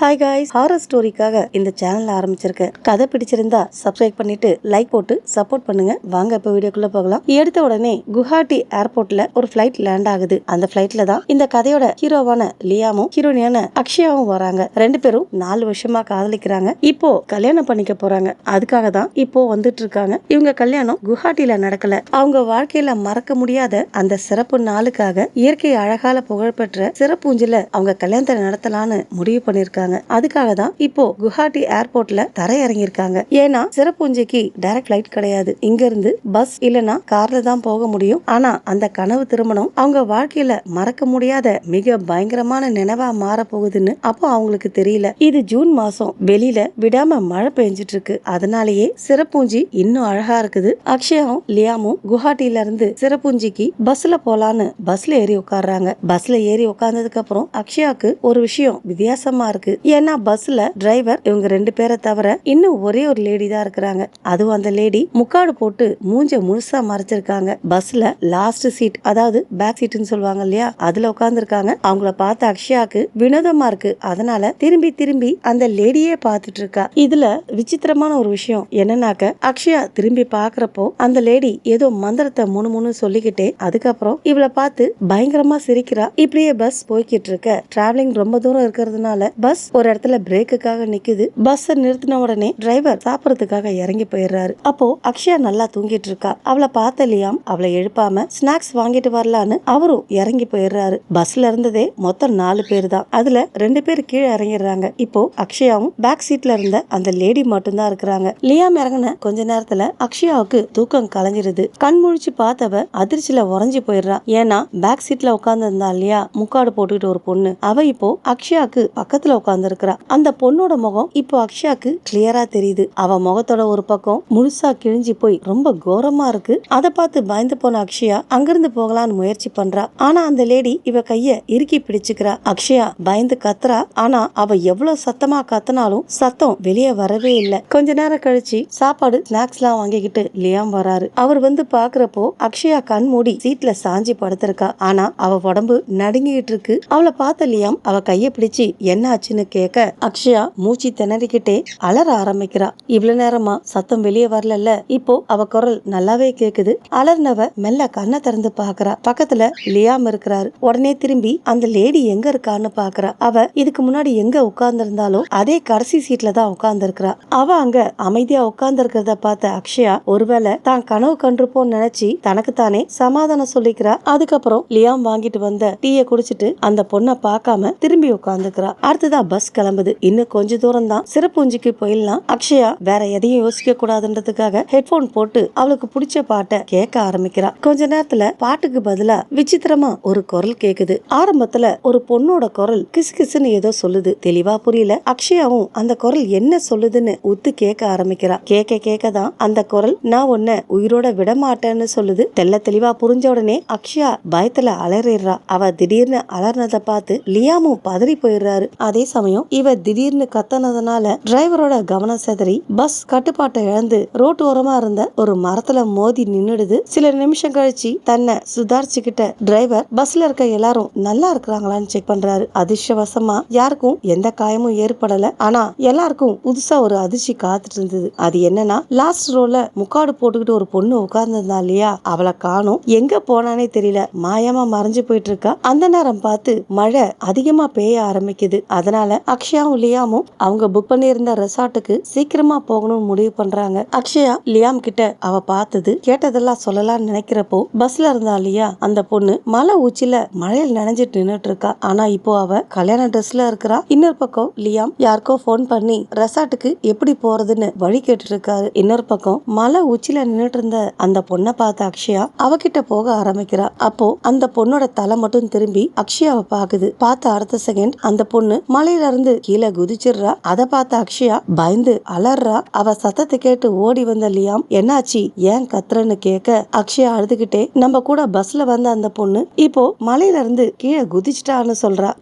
Hi guys, horror ஸ்டோரிக்காக இந்த channel ஆரம்பிச்சிருக்கேன். கதை பிடிச்சிருந்தா சப்ஸ்கிரைப் பண்ணிட்டு லைக் போட்டு சப்போர்ட் பண்ணுங்க. வாங்க இப்ப வீடியோக்குள்ள போகலாம். எடுத்த உடனே குவஹாட்டி ஏர்போர்ட்ல ஒரு ஃபிளைட் லேண்ட் ஆகுது. அந்த ஃபிளைட்ல தான் இந்த கதையோட ஹீரோவான லியாமும் ஹீரோனியான அக்ஷயாவும் வராங்க. ரெண்டு பேரும் 4 வருஷமா காதலிக்கிறாங்க. இப்போ கல்யாணம் பண்ணிக்க போறாங்க. அதுக்காக தான் இப்போ வந்துட்டு இருக்காங்க. இவங்க கல்யாணம் குவஹாட்டில நடக்கல. அவங்க வாழ்க்கையில மறக்க முடியாத அந்த சிறப்பு நாளுக்காக இயற்கை அழகால புகழ்பெற்ற சிறப்பூஞ்சில அவங்க கல்யாணத்தை நடத்தலான்னு முடிவு பண்ணிருக்காங்க. அதுக்காக தான் இப்போ குவஹாட்டி ஏர்போர்ட்ல தரையிறங்கி இருக்காங்க. ஏன்னா சிறப்பூஞ்சிக்கு டைரக்ட் ஃபிளைட் கிடையாது. இங்க இருந்து பஸ் இல்லனா கார்ல தான் போக முடியும். ஆனா அந்த கனவு திருமணம் அவங்க வாழ்க்கையில மறக்க முடியாத மிக பயங்கரமான நினைவா மாற போகுதுன்னு அப்போ அவங்களுக்கு தெரியல. இது ஜூன் மாசம், வெளியில விடாம மழை பெஞ்சிட்டு இருக்கு. அதனாலேயே சிறப்பூஞ்சி இன்னும் அழகா இருக்குது. அக்ஷயாவும் லியாமும் குவஹாட்டில இருந்து சிறப்பூஞ்சிக்கு பஸ்ல போலான்னு பஸ்ல ஏறி உட்கார்றாங்க. பஸ்ல ஏறி உட்கார்ந்ததுக்கு அப்புறம் அக்ஷயாக்கு ஒரு விஷயம் வித்தியாசமா இருக்கு. ஏன்னா பஸ்ல டிரைவர் இவங்க 2 பேரை தவிர இன்னும் ஒரே ஒரு லேடி தான் இருக்கிறாங்க. அதுவும் அந்த லேடி முக்காடு போட்டு மூஞ்ச முழுசா மறைச்சிருக்காங்க. பஸ்ல லாஸ்ட் சீட், அதாவது பேக் சீட்னு சொல்லுவாங்க இல்லையா, அதுல உட்கார்ந்துருக்காங்க. அவங்கள பார்த்த அக்ஷயாக்கு வினோதமா இருக்கு. அதனால திரும்பி திரும்பி அந்த லேடியே பார்த்துட்டு இருக்கா. இதுல விசித்திரமான ஒரு விஷயம் என்னன்னாக்க, அக்ஷயா திரும்பி பாக்குறப்போ அந்த லேடி ஏதோ மந்திரத்தை முணுமுணு சொல்லிக்கிட்டே அதுக்கப்புறம் இவளை பார்த்து பயங்கரமா சிரிக்கிறா. இப்படியே பஸ் போய்கிட்டு இருக்க. டிராவலிங் ரொம்ப தூரம் இருக்கிறதுனால பஸ் ஒரு இடத்துல பிரேக்குக்காக நிக்குது. பஸ் நிறுத்தின உடனே டிரைவர் சாப்பிடறதுக்காக இறங்கி போயிடுறாரு. அப்போ அக்ஷயா நல்லா தூங்கிட்டு இருக்கா. அவளை பார்த்த லியாம் அவளை எழுப்பாம ஸ்நாக்ஸ் வாங்கிட்டு வரலான்னு அவரும் இறங்கி போயிடுறாரு. பஸ்ல இருந்ததே மொத்தம் 4 பேர் தான். அதுல 2 பேர் கீழே இறங்கிடுறாங்க. இப்போ அக்ஷயாவும் பேக் சீட்ல இருந்த அந்த லேடி மட்டும் தான் இருக்கிறாங்க. லியாம் இறங்கின கொஞ்ச நேரத்துல அக்ஷயாவுக்கு தூக்கம் கலைஞ்சிருது. கண் முழிச்சு பார்த்தவ அதிர்ச்சியில உறைஞ்சி போயிடுறா. ஏன்னா பேக் சீட்ல உட்கார்ந்து இருந்தா இல்லையா முக்காடு போட்டுக்கிட்டு ஒரு பொண்ணு, அவ இப்போ அக்ஷயாக்கு பக்கத்துல உட்கார்ந்து இருக்கிறா. அந்த பொண்ணோட முகம் இப்போ அக்ஷயாக்கு கிளியரா தெரியுது. அவ முகத்தோட ஒரு பக்கம் முழுசா கிழிஞ்சு போய் ரொம்ப கோரமா இருக்கு. அதை பார்த்து பயந்து போன அக்ஷயா அங்கிருந்து போகலான்னு முயற்சி பண்றா. ஆனா அந்த லேடி இவ கைய இறுக்கி பிடிச்சுக்கிறா. அக்ஷயா பயந்து கத்துறா. ஆனா அவ எவ்வளவு சத்தமா கத்தினாலும் சத்தம் வெளியே வரவே இல்லை. கொஞ்ச நேரம் கழிச்சு சாப்பாடு ஸ்நாக்ஸ் எல்லாம் வாங்கிக்கிட்டு லியாம் வராரு. அவர் வந்து பாக்குறப்போ அக்ஷயா கண் மூடி சீட்ல சாஞ்சி படுத்திருக்கா. ஆனா அவ உடம்பு நடுங்கிட்டு இருக்கு. அவளை பார்த்த லியாம் அவ கைய பிடிச்சு என்ன ஆச்சுன்னு கேட்க அக்ஷயா மூச்சு திணறிக்கிட்டே அலற ஆரம்பிக்கிறா. இவ்வளவு நேரமா சத்தம் வெளியே வரல, இப்போ அவ குரல் நல்லாவே கேக்குது. அலர்னவ மெல்ல கண்ணை திறந்து பாக்குறா. பக்கத்துல லியாம் இருக்கிறாரு. உடனே திரும்பி அந்த லேடி எங்க இருக்கான்னு பாக்குறா. அவ இதுக்கு முன்னாடி எங்க உட்கார்ந்து இருந்தாலும் அதே கடைசி சீட்ல தான் உட்கார்ந்து இருக்கிறா. அவ அங்க அமைதியா உட்கார்ந்து இருக்கிறத பார்த்த அக்ஷயா ஒருவேளை தான் கனவு கண்டிருப்போன்னு நினைச்சு தனக்கு தானே சமாதானம் சொல்லிக்கிறா. அதுக்கப்புறம் லியாம் வாங்கிட்டு வந்த டீயை குடிச்சிட்டு அந்த பொண்ணை பார்க்காம திரும்பி உட்கார்ந்துக்கிறா. அடுத்ததான் பஸ் கிளம்புது. இன்னும் கொஞ்ச தூரம் தான் சிறப்பூஞ்சிக்கு போயிடலாம். அக்ஷயா வேற எதையும் யோசிக்க கூடாதுன்றதுக்காக ஹெட்போன் போட்டு அவளுக்கு பிடிச்ச பாட்டை கேட்க ஆரம்பிக்கிறா. கொஞ்ச நேரத்துல பாட்டுக்கு பதிலா விசித்திரமா ஒரு குரல் கேக்குது. ஆரம்பத்துல ஒரு பொண்ணோட குரல் கிசு கிசுன்னு ஏதோ சொல்லுது. தெளிவா புரியல. அக்ஷயாவும் அந்த குரல் என்ன சொல்லுதுன்னு உத்து கேட்க ஆரம்பிக்கிறா. கேட்க கேட்க தான் அந்த குரல் நான் உன்னை உயிரோட விட மாட்டேன்னு சொல்லுது. தெல்ல தெளிவா புரிஞ்ச உடனே அக்ஷயா பயத்துல அலறிடுறா. அவ திடீர்னு அலர்னதை பார்த்து லியாமும் பதறி போயிடுறாரு. அதே சமயம் இவ திடீர்னு கத்தனதுனால டிரைவரோட கவனம் செதறி பஸ் கட்டுப்பாட்டை இழந்து ரோட்டு ஓரமா இருந்த ஒரு மரத்துல மோதி நின்னுடுது. சில நிமிஷம் கழிச்சு தன்னை சுதாரிச்சுக்கிட்ட டிரைவர் பஸ்ல இருக்க எல்லாரும் நல்லா இருக்கிறாங்களான்னு செக் பண்றாரு. அதிர்ஷ்டவசமா யாருக்கும் எந்த காயமும் ஏற்படல. ஆனா எல்லாருக்கும் புதுசா ஒரு அதிர்ச்சி காத்துட்டு இருந்தது. அது என்னன்னா, லாஸ்ட் ரோல முக்காடு போட்டுக்கிட்டு ஒரு பொண்ணு உட்கார்ந்துருந்தா இல்லையா, அவளை காணோம். எங்க போனானே தெரியல. மாயமா மறைஞ்சு போயிட்டு இருக்கா. அந்த நேரம் பார்த்து மழை அதிகமா பெய்ய ஆரம்பிக்குது. அதனால அக்ஷயாவும் லியாமும் அவங்க புக் பண்ணியிருந்த ரெசார்ட்டுக்கு சீக்கிரமா போகணும்னு முடிவு பண்றாங்க. அக்ஷயா லியாம் கிட்ட அவ பார்த்தது கேட்டதெல்லாம் சொல்லலாம்னு நினைக்கிறப்போ பஸ்ல இருந்தா இல்லையா அந்த பொண்ணு மலை உச்சில மழையில் நனைஞ்சிட்டு நின்னுட்டு இருக்கா. ஆனா இப்போ அவ கல்யாண ட்ரெஸ்ல இருக்கிறா. இன்னொரு பக்கம் லியாம் யாருக்கோ போன் பண்ணி ரெசார்ட்டுக்கு எப்படி போறதுன்னு வழி கேட்டுட்டு இருக்காரு. இன்னொரு பக்கம் மலை உச்சில நின்னுட்டு இருந்த அந்த பொண்ணை பார்த்த அக்ஷயா அவகிட்ட போக ஆரம்பிக்கிறா. அப்போ அந்த பொண்ணோட தலை மட்டும் திரும்பி அக்ஷயாவை பாக்குது. பார்த்த அடுத்த செகண்ட் அந்த பொண்ணு மலையில இருந்து கீழே குதிச்சிடுறா. அதை பார்த்த அக்ஷயா பயந்து அலறா. அவ சத்தத்தை கேட்டு ஓடி வந்த லியாம் என்னாச்சு ஏன் கத்துறன்னு கேட்க அக்ஷயா அழுதுகிட்டே நம்ம கூட பஸ்ல வந்த அந்த பொண்ணு இப்போ மலையில இருந்து கீழே குதிச்சிட்டான்னு சொல்றா.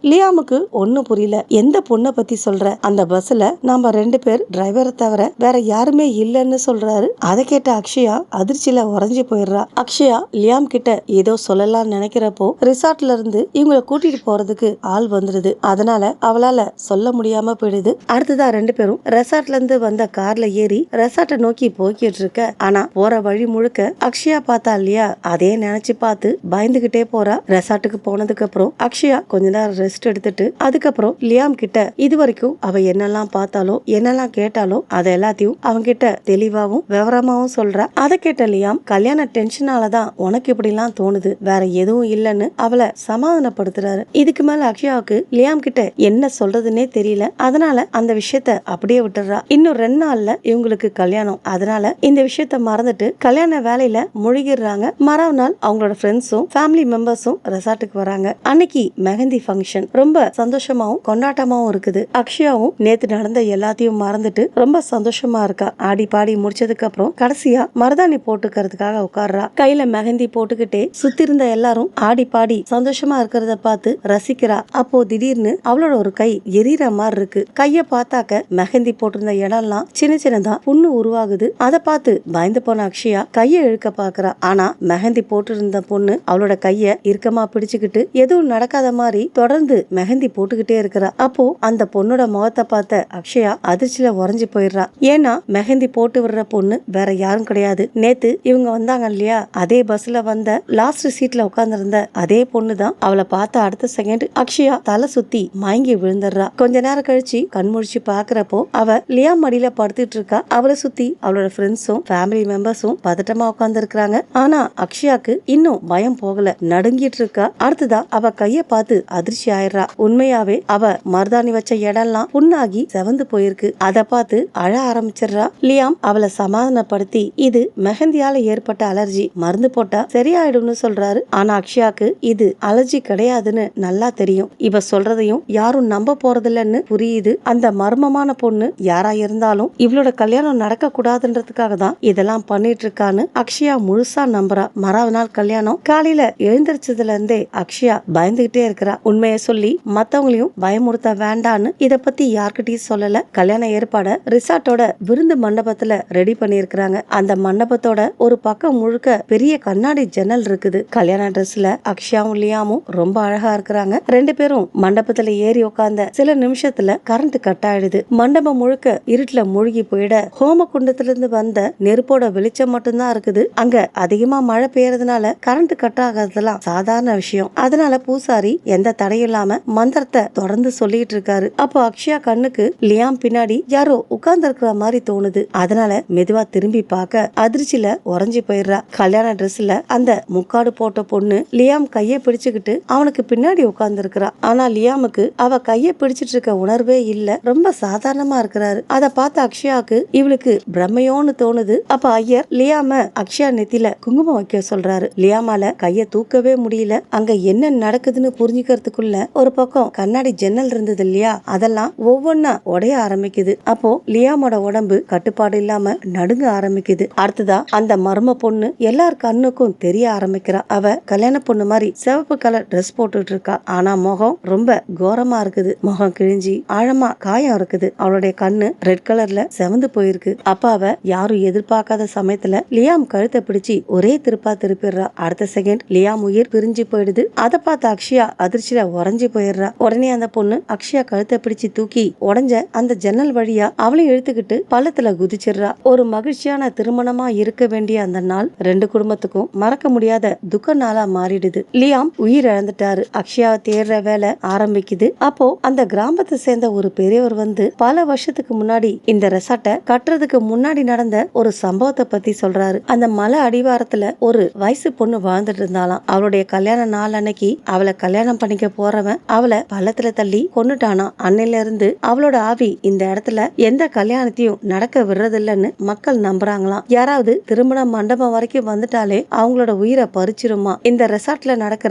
லியாமுக்கு ஒன்னும் புரியல. எந்த பொண்ணை பத்தி சொல்ற? அந்த பஸ்ல நாம 2 பேர் டிரைவரை தவிர வேற யாருமே இல்லன்னு சொல்றாரு. அதை கேட்ட அக்ஷயா அதிர்ச்சியில உறைஞ்சு போயிடுறா. அக்ஷயா லியாம் கிட்ட ஏதோ சொல்லலாம்னு நினைக்கிறப்போ ரிசார்ட்ல இருந்து இவங்களை கூட்டிட்டு போறதுக்கு ஆள் வந்துடுது. அதனால அவளால சொல்ல முடியாம போயிடுது. அடுத்ததா ரெண்டு பேரும் ரெசார்ட்ல இருந்து வந்த கார்ல ஏறி ரெசார்ட்டை நோக்கி போய்கிட்டு இருக்க. ஆனா போற வழி முழுக்க அக்ஷயா பார்த்தா இல்லையா, அதே நினைச்சு பார்த்து பயந்துகிட்டே போறா. ரெசார்ட்டுக்கு போனதுக்கு அப்புறம் அக்ஷயா கொஞ்ச நேரம் ரெஸ்ட் எடுத்துட்டு அதுக்கப்புறம் லியாம் கிட்ட இது வரைக்கும் அவ என்னெல்லாம் பார்த்தாலோ என்னெல்லாம் கேட்டாலோ அதை எல்லாத்தையும் அவங்க கிட்ட தெளிவாவும் விவரமாவும் சொல்றா. அதை கேட்ட லியாம் கல்யாண டென்ஷனாலதான் உனக்கு இப்படி எல்லாம் தோணுது, வேற எதுவும் இல்லன்னு அவளை சமாதானப்படுத்துறாரு. இதுக்கு மேல அக்ஷயாவுக்கு லியாம் கிட்ட என்ன சொல்றதுன்னே தெரியல. அதனால அந்த விஷயத்த அப்படியே விட்டுறா. இன்னும் 2 நாள்ல இவங்களுக்கு கல்யாணம். அதனால இந்த விஷயத்த மறந்துட்டு கல்யாண வேலையில முழுகிடுறாங்க. மறுநாள் அவங்களோட ஃப்ரெண்ட்ஸும் ஃபேமிலி மெம்பர்ஸும் ரெசார்ட்டுக்கு வராங்க. அன்னைக்கு மெஹந்தி ஃபங்க்ஷன் ரொம்ப சந்தோஷமாவும் கொண்டாட்டமாவும் இருக்குது. அக்ஷயாவும் நேத்து நடந்த எல்லாத்தையும் மறந்துட்டு ரொம்ப சந்தோஷமா இருக்கா. ஆடி பாடி முடிச்சதுக்கு அப்புறம் கடைசியா மருதாணி போட்டுக்கிறதுக்காக உட்கார்றா. கையில மெஹந்தி போட்டுக்கிட்டே சுத்தி இருந்த எல்லாரும் ஆடி பாடி சந்தோஷமா இருக்கிறத பார்த்து ரசிக்கிறா. அப்போ திடீர்னு அவளோட ஒரு கை எரியற மாதிரி இருக்கு. கைய பார்த்தாக்க மெஹந்தி போட்டிருந்த இடம்லாம் சின்ன சின்னதா புண்ணு உருவாகுது. அதை பார்த்து பயந்து போன அக்ஷயா கைய இழுக்க பாக்குறா. ஆனா மெஹந்தி போட்டிருந்த பொண்ணு அவளோட கைய இறுக்கமா பிடிச்சுக்கிட்டு எதுவும் நடக்காத மாதிரி தொடர்ந்து மெஹந்தி போட்டுக்கிட்டே இருக்கிறா. அப்போ அந்த பொண்ணோட முகத்தை பார்த்த அக்ஷயா அதிர்ச்சியில உறைஞ்சு போயிடுறா. ஏன்னா மெஹந்தி போட்டு விடுற பொண்ணு வேற யாரும் கிடையாது. நேத்து இவங்க வந்தாங்க இல்லையா, அதே பஸ்ல வந்த லாஸ்ட் சீட்ல உட்கார்ந்து இருந்த அதே பொண்ணு தான். அவளை பார்த்த அடுத்த செகண்ட் அக்ஷயா தலை சுத்தி மயங்கி விழுந்துடுறா. கொஞ்ச நேரம் கழிச்சு கண்முழிச்சு பாக்குறப்போ அவ லியாம் மடியில படுத்துட்டு இருக்கா. அவளை சுத்தி அவளோட ஃப்ரெண்ட்ஸும் ஃபேமிலி மெம்பர்ஸும் பதட்டமா உட்கார்ந்து இருக்கிறாங்க. ஆனா அக்ஷயாக்கு இன்னும் பயம் போகல, நடுங்கிட்டு இருக்கா. அடுத்ததா அவ கைய பார்த்து அதிர்ச்சி ஆயிடுறா. உண்மையாவே அவ மருதாணி வச்ச இடம்லாம் புண்ணாகி செவந்து போயிருக்கு. அதை பார்த்து அழ ஆரம்பிச்சிடுறா. லியாம் அவளை சமாதானப்படுத்தி இது மெஹந்தியால ஏற்பட்ட அலர்ஜி, மருந்து போட்டா சரியாயிடும்னு சொல்றாரு. ஆனா அக்ஷயாக்கு இது அலர்ஜி கிடையாதுன்னு நல்லா தெரியும். இவ சொல்றதையும் யாரும் நம்ப போறதில்லன்னு புரியுது. அந்த மர்மமான பொண்ணு யாரா இருந்தாலும் இவளோட கல்யாணம் நடக்க கூடாதுன்றதுக்காக தான் இதெல்லாம் பண்ணிட்டு இருக்கான்னு அக்ஷயா முழுசா நம்புறா. மறாவது நாள் கல்யாணம். காலையில எழுந்திரிச்சதுல இருந்தே அக்ஷயா பயந்துகிட்டே இருக்கிறா. உண்மையை சொல்லி மத்தவங்களையும் பயமுறுத்த வேண்டான்னு இத பத்தி யார்கிட்டயும் சொல்லல. கல்யாண ஏற்பாட ரிசார்ட்டோட விருந்து மண்டபத்துல ரெடி பண்ணிருக்காங்க. அந்த மண்டபத்தோட ஒரு பக்கம் முழுக்க பெரிய கண்ணாடி ஜன்னல் இருக்குது. கல்யாண ட்ரெஸ்ல அக்ஷயாவும் லியாமும் ரொம்ப அழகா இருக்கிறாங்க. ரெண்டு பேரும் மண்டபத்துல ஏறி உட்கார்ந்த சில நிமிஷத்துல கரண்ட் கட் ஆயிடுது. மண்டபம் முழுக்க இருட்டுல மூழ்கி போயிட ஹோம குண்டத்துல இருந்து வந்த நெருப்போட வெளிச்சம் மட்டும்தான் இருக்குது. அங்க அதிகமா மழை பெய்யறதுனால கரண்ட் கட் ஆகாததெல்லாம் சாதாரண விஷயம். அதனால பூசாரி எந்த தடையும் இல்லாம மந்திரத்தை தொடர்ந்து சொல்லிட்டு இருக்காரு. அப்போ அக்ஷயா கண்ணுக்கு லியாம் பின்னாடி யாரோ உட்கார்ந்து இருக்கிற மாதிரி தோணுது. அதனால மெதுவா திரும்பி பார்க்க அதிர்ச்சியில உறைஞ்சு போயிடுறா. கல்யாண ட்ரெஸ்ல அந்த முக்காடு போட்ட பொண்ணு லியாம் கையை பிடிச்சுக்கிட்டு அவனுக்கு பின்னாடி உட்கார்ந்து இருக்கிறா. ஆனா லியாமுக்கு அவ கையை பிடிச்சிட்டு இருக்க உணர்வே இல்ல, ரொம்ப சாதாரணமா இருக்கிறாரு. அத பார்த்த அக்ஷயாவுக்கு இவளுக்கு பிரம்மையோன்னு தோணுது. அப்ப ஐயர் லியாம அக்ஷயா நெத்தில குங்குமம் வைக்க சொல்றாரு. லியாமால கைய தூக்கவே முடியல. அங்க என்ன நடக்குதுன்னு புரிஞ்சுக்கிறதுக்குள்ள ஒரு பக்கம் கண்ணாடி ஜன்னல் இருந்தது இல்லையா, அதெல்லாம் ஒவ்வொன்னா உடைய ஆரம்பிக்குது. அப்போ லியாமோட உடம்பு கட்டுப்பாடு இல்லாம நடுங்க ஆரம்பிக்குது. அடுத்ததா அந்த மர்ம பொண்ணு எல்லார் கண்ணுக்கும் தெரிய ஆரம்பிக்கிறா. அவ கல்யாண பொண்ணு மாதிரி சிவப்பு கலர் ட்ரெஸ் போட்டுட்டு இருக்கா. ஆனா முகம் ரொம்ப கோரமா இருக்குது. முகம் கிழிஞ்சி ஆழமா காயம் இருக்குது. அவளுடைய கண்ணு ரெட் கலர்ல செவந்து போயிருக்கு. அப்ப அவ யாரும் எதிர்பார்க்காத சமயத்துல லியாம் கழுத்தை பிடிச்சி ஒரே திருப்பா திருப்பிடுறா. அடுத்த செகண்ட் லியாம் உயிர் பிரிஞ்சு போயிடுது. அதை பார்த்து அக்ஷயா அதிர்ச்சியில உறைஞ்சி போயிடுறா. உடனே அந்த பொண்ணு அக்ஷயா கழுத்தை பிடிச்சு தூக்கி உடஞ்ச அந்த ஜன்னல் வழியா அவளையும் இழுத்துக்கிட்டு பள்ளத்துல குதிச்சிடுறா. ஒரு மகிழ்ச்சியான திருமணமா இருக்க வேண்டிய அந்த நாள் ரெண்டு குடும்பத்துக்கும் மறக்க முடியாத துக்க நாளா மாறிடுது. லியாம் உயிர் இழந்துட்டாரு. அக்ஷயாவை தேடுற வேலை ஆரம்பிக்குது. அப்போ அந்த கிராமத்தை சேர்ந்த ஒரு பெரியவர் வந்து பல வருஷத்துக்கு முன்னாடி இந்த ரெசார்ட்டை கட்டுறதுக்கு முன்னாடி நடந்த ஒரு சம்பவத்தை பத்தி சொல்றாரு. அந்த மலை அடிவாரத்துல ஒரு வயசு பொண்ணு வாழ்ந்துட்டு இருந்தாலாம். அவளுடைய கல்யாண நாள் அன்னைக்கு அவளை கல்யாணம் பண்ணிக்க போறவன் அவளை பள்ளத்துல தள்ளி கொன்னுட்டானா. அன்னையில இருந்து அவளோட ஆவி இந்த இடத்துல எந்த கல்யாணத்தையும் நடக்க விடுறதில்லன்னு மக்கள் நம்புறாங்களாம். யாராவது திருமண மண்டபம் வரைக்கும் வந்துட்டாலே அவங்களோட உயிரை பறிச்சிருமா. இந்த ரெசார்ட்ல நடக்கிற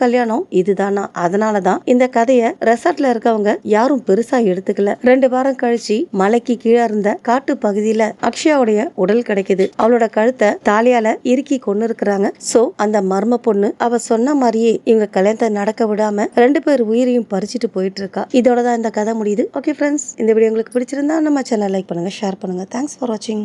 கல்யாணம் இதுதானா. அதனாலதான் இந்த கதைய ரெசார்ட்ல இருக்கவங்க யாரும் பெருசா எடுத்துக்கல. 2 வாரம் கழிச்சு மலைக்கு கீழே இருந்த காட்டு பகுதியில அக்ஷயாவுடைய உடல் கிடைக்குது. அவளோட கழுத்தை தாலியால இறுக்கி கொண்டு இருக்கிறாங்க. சோ அந்த மர்ம பொண்ணு அவ சொன்ன மாதிரியே இவங்க கல்யாணத்தை நடக்க விடாம 2 பேர் உயிரையும் பறிச்சுட்டு போயிட்டு இருக்கா. இதோட தான் இந்த கதை முடியுது. ஓகே ஃப்ரெண்ட்ஸ், இந்த வீடியோ உங்களுக்கு பிடிச்சிருந்தா நம்ம சேனல் லைக் பண்ணுங்க, ஷேர் பண்ணுங்க. தேங்க்ஸ் ஃபார் வாட்சிங்.